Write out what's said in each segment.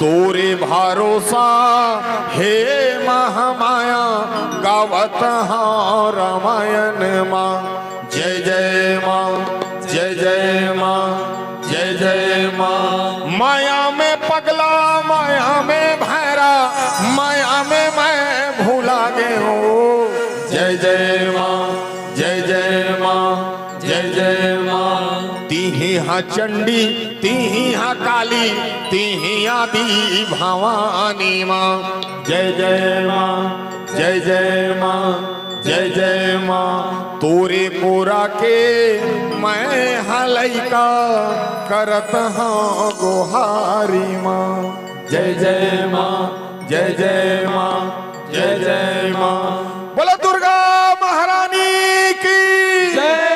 तोरे भरोसा हे महामाया गावत हाँ रामायण माँ। जय जय माँ, जय जय माँ, जय जय माँ। माया में पगला, माया में भैरा, माया में मैं भूला गए हूँ। जय जय माँ, जय जय माँ, जय जय माँ। तीही हाँ चंडी, तीही हाँ काली, तीही आदि भवानी माँ। जय जय माँ, जय जय माँ, जय जय माँ। तोरे कोरा के मैं हलैका करत हाँ गोहारी माँ। जय जय माँ, जय जय माँ, जय जय माँ। बोलो दुर्गा महारानी की जय।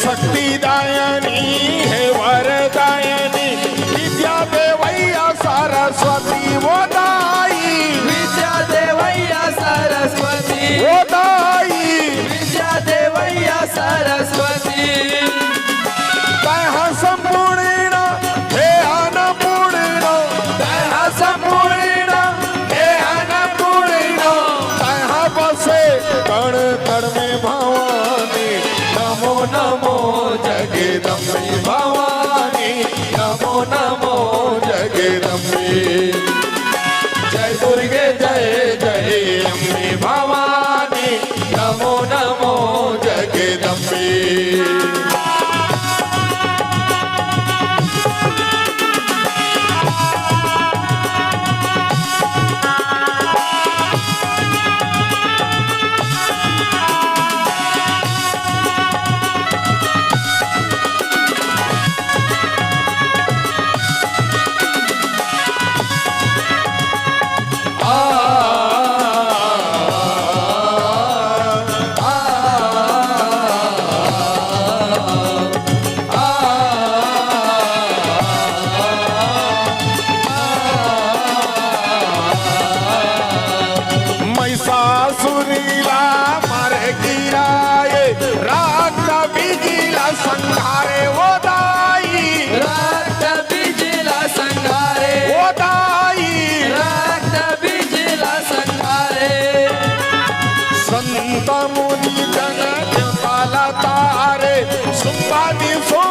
शक्ति दायनी है वरदायनी, विद्या देवैया सरस्वती वो दाई। विद्या देवैया सरस्वती वो दाई। विद्या देवैया सरस्वती। तैहा संपूर्ण हे अन्नपूर्ण, तैहा संपूर्ण हे अन्नपूर्ण। तैहा बसे कण कण में भवानी। नमो नमो जगदम्बे भवानी, नमो नमो जगदम्बे। जय दुर्गे जय जय अम्बे भवानी, नमो नमो जगदम्बे। संत मुनि जन देवताला तारे सुखादी सो